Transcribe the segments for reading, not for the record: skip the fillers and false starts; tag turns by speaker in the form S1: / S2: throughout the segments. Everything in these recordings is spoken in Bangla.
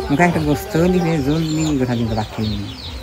S1: মুখে একটা গোস্ত নিবে জল নিবি গোটা দিন রাখি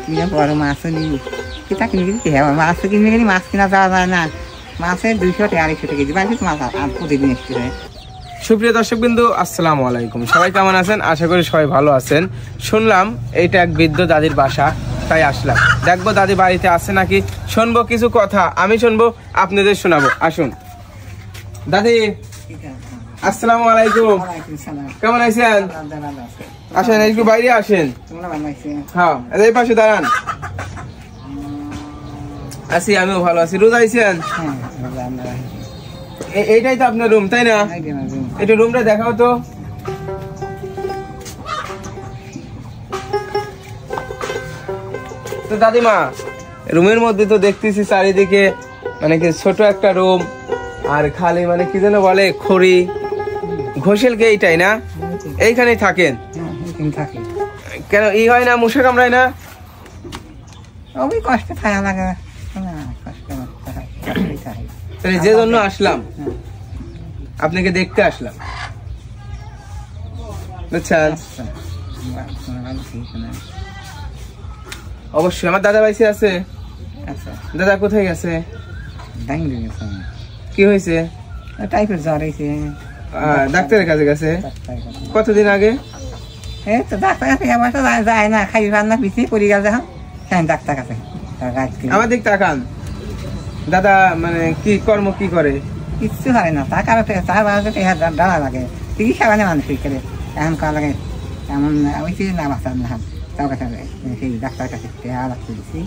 S1: কিনে বড় মাছও নিবি কিতা কিনবি কি হবে মাছ কিনবি গেলে মাছ কিনা যাওয়া যায় না মাছের 200 টাকা 250 টাকা কেজি বাকি মাছ আর প্রতিদিন এসছে হয়।
S2: সুপ্রিয় দর্শকবৃন্দ, আসসালামু আলাইকুম। সবাই কেমন আছেন? আশা করি সবাই ভালো আছেন। শুনলাম এইটা এক বৃদ্ধ দাদির বাসা, তাই আসলাম দেখবো দাদি বাড়িতে আছে নাকি, শুনবো কিছু কথা, আমি শুনবো আপনাদের শোনাবো। আসুন দাদি, আসসালামু আলাইকুম। কেমন আছেন? আসেন একটু বাইরে আসেন। হ্যাঁ এই পাশে দাঁড়ান। আছি, আমিও ভালো আছি। রোজ আইছেন? এইটাই তো আপনার রুম, তাই না? এটা রুমটা দেখাও তো। তো দাদিমা, রুমের মধ্যে তো দেখতেছি চারিদিকে মানে কি ছোট একটা রুম, আর খালি মানে কি যেন বলে খড়ি ঘষেলকে, এইটাই না? এইখানেই থাকেন? কেন ই হয় না, মশা কামড়ায় না?
S1: কষ্ট থাকা লাগে,
S2: যে জন্য আসলাম, আপনাকে দেখতে আসলাম, বুঝছেন? অবশ্যই। আমার দাদা বাইসে আছে? দাদা কোথায় গেছে? কি হয়েছে?
S1: টাইফয়েড জ্বর হয়েছে,
S2: ডাক্তারের কাছে গেছে। কতদিন আগে?
S1: এই তো ডাক্তার কাছে যায় না, খাই রান্না পিছিয়ে পড়ে গেছে। হ্যাঁ ডাক্তার কাছে।
S2: আমার দিক তাকান। দাদা মানে কি কর্ম কি করে?
S1: কিচ্ছু হয় না, তার কারণে তার বাড়িতে ডালা লাগে, চিকিৎসা মানে মানুষ করে এমন করা লাগে, এমন ওই না বাঁচার না তার কাছে সেই ডাক্তার কাছে রাখতে দিচ্ছি,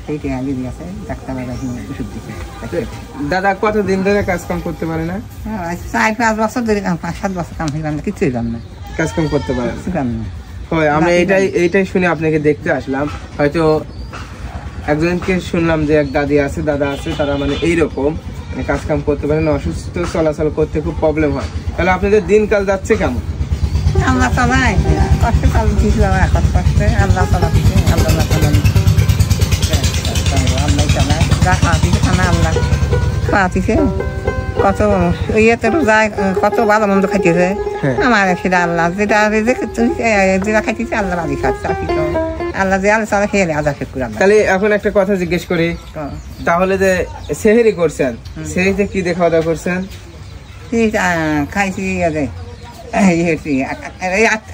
S1: সেই টেহা দিদি আছে, ডাক্তার ওষুধ দিচ্ছে।
S2: দাদা কতদিন ধরে কাজ কাম করতে পারে না?
S1: 4-5 বছর ধরে, 5-7 বছর কাম হইলাম না, কিচ্ছু হইলাম না,
S2: কাজ কাম করতে পারে
S1: না।
S2: আমি এইটাই শুনে আপনাকে দেখতে আসলাম। হয়তো একজনকে শুনলাম যে এক দাদি আছে, দাদা আছে, তারা মানে এইরকম মানে কাজ কাম করতে পারে না, অসুস্থ, চলাচল করতে খুব প্রবলেম হয়। তাহলে আপনাদের দিনকাল যাচ্ছে কেমন?
S1: আল্লাহ চালাই, কষ্টে চালছি, এখন কষ্টে আল্লাহ চালাচ্ছে, আল্লাহ চালাই, আল্লাহ চালায়, যা খাওয়াতিছে খানা আল্লাহ খাওয়াতিছে। কত ইয়েতে যায়, কত ভালো মন্দ খাইতেছে, আমার সেটা আল্লাহ যেটা যেটা খাইতেছে আল্লাহ বাড়ি খাচ্ছে, আল্লাহ যে আল্লাহ চালা খেয়ে আদা শেখ করে।
S2: তাহলে এখন একটা কথা জিজ্ঞেস করি, তাহলে যে সেহেরি করছেন, সেহেরিতে কি দিয়ে খাওয়া দাওয়া করছেন?
S1: খাইছি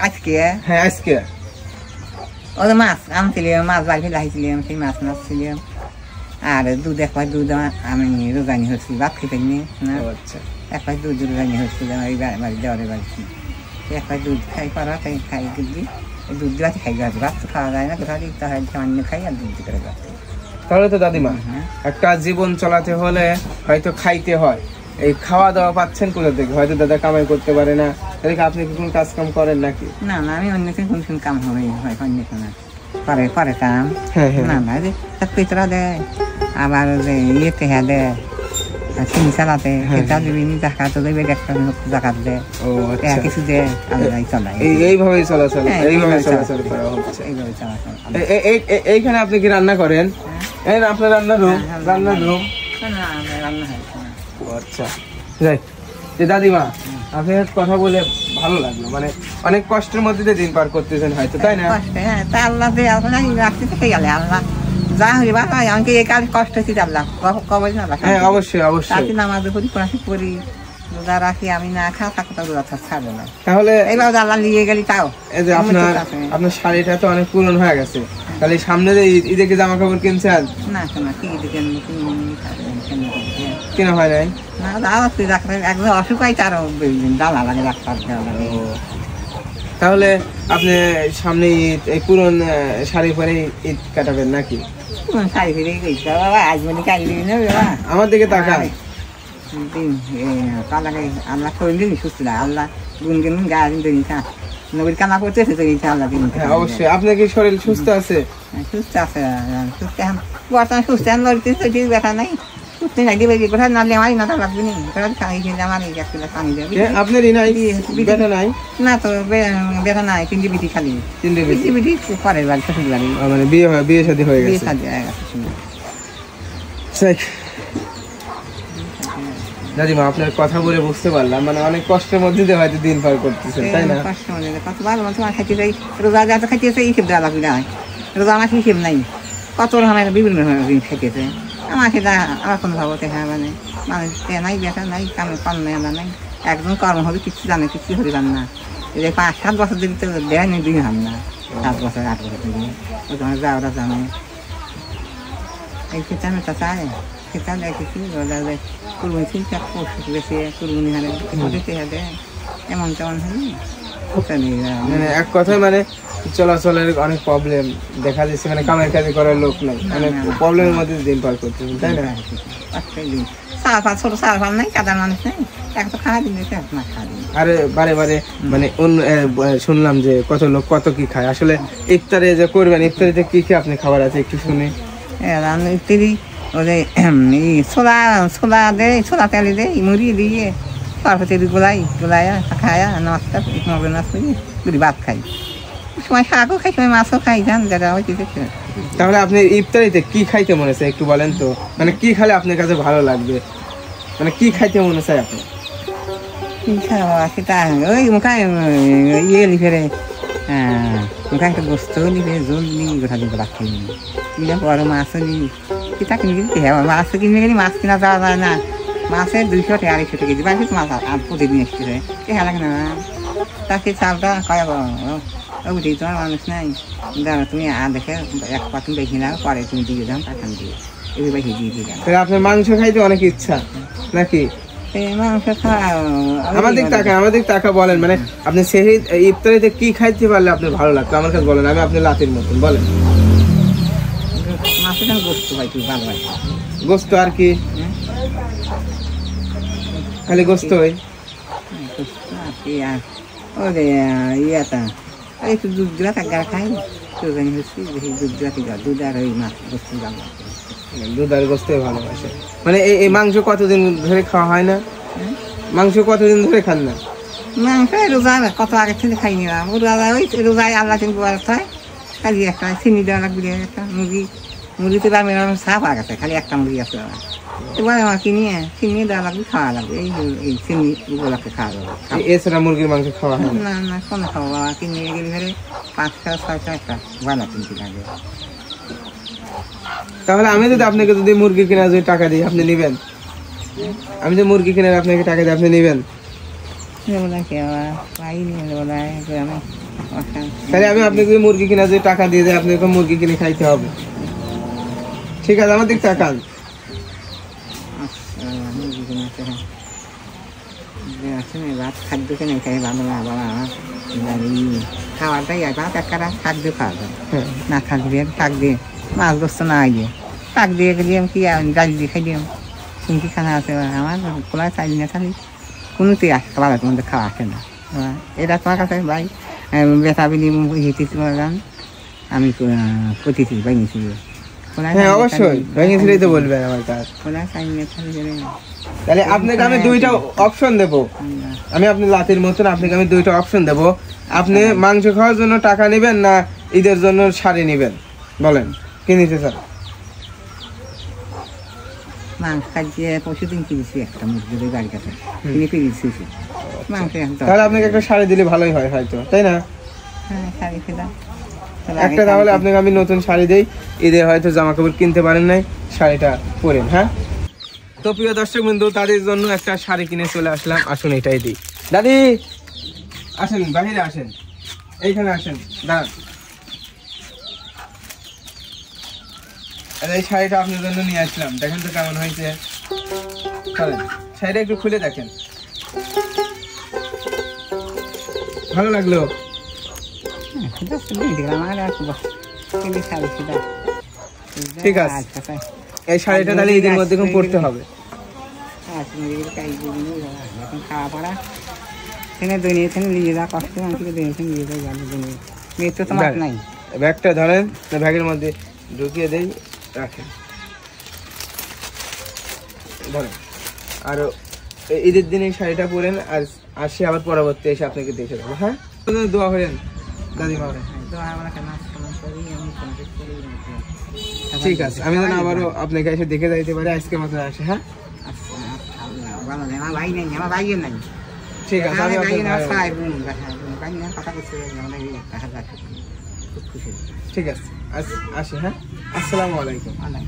S1: আজকে,
S2: হ্যাঁ আজকে
S1: ওদের মাছ আনছিলাম, মাছ বাড়ি লাইছিলাম, সেই মাছ ছিলাম, আর দুধ এক পাশ দুধ আমি রোজানি হচ্ছি, ভাত খেতে নিয়ে এক পাশ দুধ রোজানি হচ্ছিলাম, এই বাড়ি দেওয়ারে বাড়ি এক পাশ দুধ খাই করা, তাই খাই দুধ দিবাতে খাই, ভাত তো খাওয়া যায় না, কোথাও দিতে হয়, সামান্য খাই আর দুধ করে ভাত।
S2: তাহলে তো দাদিমা একটা জীবন চলাতে হলে হয়তো খাইতে হয়, এই খাওয়া দাওয়া পাচ্ছেন কোথা থেকে? হয়তো দাদা কামাই করতে পারে না, তাহলে আপনি কি কোনো কাজ কাম করেন নাকি?
S1: না না, আমি অন্য কোন কাম হবে অন্য কোনো পরে পরে কাম না না, যে পেতরা দেয়, আবার যে ইয়েতে হ্যাঁ দেয় চিনি চালাতে, সেটা বিভিন্ন জাকাত দেবে, একটা জাকাত দেয়, কিছু দেয়, আলাদাই চলাই,
S2: এইভাবেই চলাচল, এইভাবে চলাচল করা হচ্ছে,
S1: এইভাবে চলাচল।
S2: এইখানে আপনি কি রান্না করেন? আপনার রান্নার রুম? রান্নার রুম?
S1: রান্না হয়।
S2: আচ্ছা যাই, যে দাদিমা আপনার কথা বলে ভালো লাগলো, মানে অনেক কষ্টের মধ্যে দিয়ে দিন পার করতেছেন হয়তো, তাই না?
S1: হ্যাঁ, তা আল্লাহ যে রাখতে থেকে গেলে আল্লাহ যা হইবা, আমাকে এই কাজ কষ্ট হচ্ছে আল্লাহ কবে না।
S2: হ্যাঁ অবশ্যই অবশ্যই।
S1: নামাজ পড়ি, পড়াশি করি, রোজা রাখি, আমি না খা থাকো তো রোজা ছাড়বে না।
S2: তাহলে
S1: এইবার আল্লাহ নিয়ে গেলি, তাও
S2: এই যে আপনার শাড়িটা তো অনেক পুরনো হয়ে গেছে, তাহলে সামনে যে ঈদে কি জামা কাপড় কিনছেন?
S1: না শোনা, কি
S2: কেনা হয় নাই?
S1: না দাদা, তুই ডাক্তার একদম অসুখ হয়, তারও দালা লাগে, ডাক্তার লাগে।
S2: তাহলে আপনি সামনে ঈদ এই পুরন শাড়ি পরে ঈদ কাটাবেন নাকি?
S1: শাড়ি ফিরে গেছে বাবা, আজ বলি কালি নেবে বাবা।
S2: আমার দিকে তাকান।
S1: আল্লাহ শরীর সুস্থ না, আল্লাহ গুন গুন গাড়ি দিন খা নবীর কানা করতেছে তো ইচ্ছা আল্লাহ দিন।
S2: অবশ্যই। আপনার কি শরীর সুস্থ আছে?
S1: সুস্থ আছে, সুস্থ এখন বর্তমানে সুস্থ এখন লড়তেছে, ব্যথা নাই, সুস্থ নাই দিবে কোথায় নালে আমারই মাথা লাগবে নি, কোথায় খাই খেলে আমার এক কিলো পানি দেবে।
S2: আপনারই নাই ব্যথা? নাই
S1: না তো ব্যথা নাই, 3 বিটি খালি, 3 বিটি পরের বাড়ি, শ্বশুর বাড়ি,
S2: মানে বিয়ে শাদী হয়ে গেছে। দাদিমা আপনার কথা বলে বুঝতে পারলাম মানে অনেক কষ্টের মধ্যে দিয়ে হয়তো দিন পার করতেছেন, তাই না?
S1: কষ্টের মধ্যে কত ভালো মতো খাইতে চাই, রোজা যা খাইতেছে হিসেব দেওয়া লাগবে না, রোজা আমার হিসেব নাই, কত রকমের বিভিন্ন ধরনের জিনিস খাইতেছে, আমার সেটা আমার কোনো ভাবতে হ্যাঁ মানে মানুষ নাই বেটা নাই কর্ম নাই, একদম কর্ম হবে কিছু জানে কিছু হতে পারে না, এই 5-7 বছর দিন তো দেয় নেই দিন হাম না, 7 বছর 8 বছর দিন ওখানে যাওয়ারা জানে এই সেটা তো চায় সেটা দেয় কিছু রোজা দেয় কুরবানি ঠিকঠাক পশু বেশি কুরবানি হারে দিতে হবে এমন তেমন হয়নি।
S2: মানে এক কথায় মানে চলাচলের অনেক প্রবলেম দেখা যাচ্ছে, মানে কামের কাজে করার লোক নাই, অনেক প্রবলেমের মধ্যে দিন পার করতেছেন, তাই না?
S1: ছোট সার নাই, কাদার মানুষ নেই, একটা খাওয়া দিন না খাওয়া দিন।
S2: আরে বারে বারে মানে শুনলাম যে কত লোক কত কি খায়, আসলে ইফতারে যে করবেন ইফতারিতে কি কি আপনি খাবার আছে একটু শুনি।
S1: ইফতারি ওই ছোলা দেয়, ছোলা তেলে দেয়, মুড়ি দিয়ে তারপর তেল গোলাইয়া খায়া নাস্তা মগের নাস্তা করি ভাত খাই, সময় শাকও খাই, সময় মাছও খাই, জান যারা ওই কিছু।
S2: তাহলে আপনি ইফতারিতে কি খাইতে মনে চায় একটু বলেন তো, মানে কি খালে আপনার কাছে ভালো লাগবে, মানে কি খাইতে মনে চায় আপনি?
S1: কি খাওয়া সেটা ওই মুখায় ইয়ে লিখে মুখায় একটা গোস্ত লিখে জল নি গোটা দিন রাখি কিনে বড় মাছও নি কিতা কিনে কিনতে হবে, মাছ কিনে গেলে মাছ কিনা যাওয়া যায় না, মাছের 200 টাকা 250 টাকা কেজি, বাকি মাছ আর প্রতিদিন এসেছে কে লাগে না, তাকে চালটা কয়া উঠেই তোমার মানুষ নাই, দাঁড়া তুমি দেখে 1 পাতুন বেশি না পরে তুমি দিয়ে দাম পাঠান দিয়ে এগুলো বেশি দিয়ে দিলাম।
S2: আপনার মাংস খাইতে অনেক ইচ্ছা নাকি?
S1: মাংস খাওয়া
S2: আমাদের টাকা বলেন, মানে আপনি সেই ইফতারিতে কি খাইতে পারলে আপনার ভালো লাগতো আমার কাছে বলেন, আমি আপনার লাতির মতন বলেন।
S1: মাছের গোস্ত ভাই তুই ভালো হয়,
S2: গোস্ত আর কি? খালি গোস্ত হয়
S1: ওরে ইয়েটা একটু দুধ দিলা টাকা খাই তো জানি হচ্ছে দুধ দিলা দুধ আর ওই মাছ গোস্ত ভালো,
S2: দুধ আর গোস্ত ভালোবাসে। মানে এই মাংস কতদিন ধরে খাওয়া হয় না? মাংস কতদিন ধরে খান না?
S1: মাংস রোজা কত আগে থেকে খাই নিলাম, ওই রোজায় আল্লাহ চিনতে পারতায় খালি একটা চিনি দেওয়া লাগবে, একটা মুরগিতে বা মেয়ের সাপ আগে আছে, খালি একটা মুরগি আছে, এবার আমার চিনি দেওয়া লাগবে, খাওয়া লাগবে, এই চিনি গুলোকে খাওয়া যাবে,
S2: এছাড়া মুরগির মাংস খাওয়া হয়
S1: না? না কোনো খাওয়া বাবা কিনে গেলে ধরে 5-6 একটা বানা কিনতে লাগে।
S2: তাহলে আমি আপনাকে যদি মুরগি কেনার যদি টাকা দিই আপনি নেবেন? আমি যে মুরগি কেনার আপনাকে টাকা দিই আপনি নেবেন? তাহলে আমি আপনাকে মুরগি কেনার যদি টাকা দিয়ে দেয় আপনাকে মুরগি কিনে খাইতে হবে, ঠিক আছে? আমার দিক টাকা
S1: খাদ্য কেনে খাই ভালো না বাবা, খাওয়াটাই খাদ্য খাওয়া যায় না, থাকবে শাক দিয়ে মাছ গোস্ত না আগে শাক দিয়ে গেলাম কি ডাল দিয়ে খাই দিলাম, শুনকি খানা আছে আমার খোলায় চাই না থাকি কোনোতেই খাবার মধ্যে খাওয়া আসে না, এটা তোমার কাছে ভাই বেচা বিলি হিতে গান আমি প্রতিটি বানিয়েছি,
S2: অবশ্যই বানিয়েছিলেই তো বলবেন আমার কাছে।
S1: খোলায় চাই না থাকি গেলে
S2: তাহলে আপনাকে আমি 2টা অপশন দেবো, আমি আপনার লাতির মতন আপনাকে আমি 2টা অপশন দেবো, আপনি মাংস খাওয়ার জন্য টাকা নেবেন না ঈদের জন্য শাড়ি নেবেন, বলেন কি নিতে স্যার?
S1: মাংস খাইয়ে পরশুদিন কিনেছি একটা মুরগির বাড়ির কাছে কিনে ফিরেছি মাংস,
S2: তাহলে আপনাকে একটা শাড়ি দিলে ভালোই হয় হয়তো, তাই না?
S1: হ্যাঁ শাড়ি খেলাম
S2: একটা, তাহলে আপনাকে আমি নতুন শাড়ি দেই, ঈদে হয়তো জামা কাপড় কিনতে পারেন নাই, শাড়িটা পরেন। হ্যাঁ তো প্রিয় দর্শক বন্ধু, তাদের জন্য একটা শাড়ি কিনে চলে আসলাম, আসুন এটাই দিই। দাদি আসেন, বাহিরে আসেন, এইখানে আসেন, দাঁড়ান। এই শাড়িটা আপনার জন্য নিয়ে আসলাম, দেখেন তো কেমন হয়েছে, শাড়িটা একটু খুলে দেখেন, ভালো লাগলো? ঠিক আছে, এই শাড়িটা তাহলে ঈদের মধ্যে পড়তে হবে।
S1: খাওয়া পড়া নিয়ে যা কষ্ট নিয়ে মেয়ে তো তোমার নাই,
S2: ব্যাগটা ধরেন, ব্যাগের মধ্যে ঢুকিয়ে দেই, রাখেন, ধরেন। আর ঈদের দিন এই শাড়িটা পরেন, আর আসি আবার পরবর্তী এসে আপনাকে দেখে দেবো। হ্যাঁ দোয়া করেন দাদিমা। ঠিক আছে, আমি যেন আবারও আপনাকে এসে দেখে যাইতে পারি, আজকে মাত্র আসে। হ্যাঁ।
S1: ভালো নেই, আমার ভাই নেই, আমার ভাইয়ের নাই।
S2: ঠিক আছে, আমি আপনার ভাই-
S1: সবাই বোন ভাই না কথা করছে, আমাদের দেখা যাচ্ছে, খুব খুশি।
S2: ঠিক আছে, আসি, হ্যাঁ, আসসালামু আলাইকুম।
S1: অনেক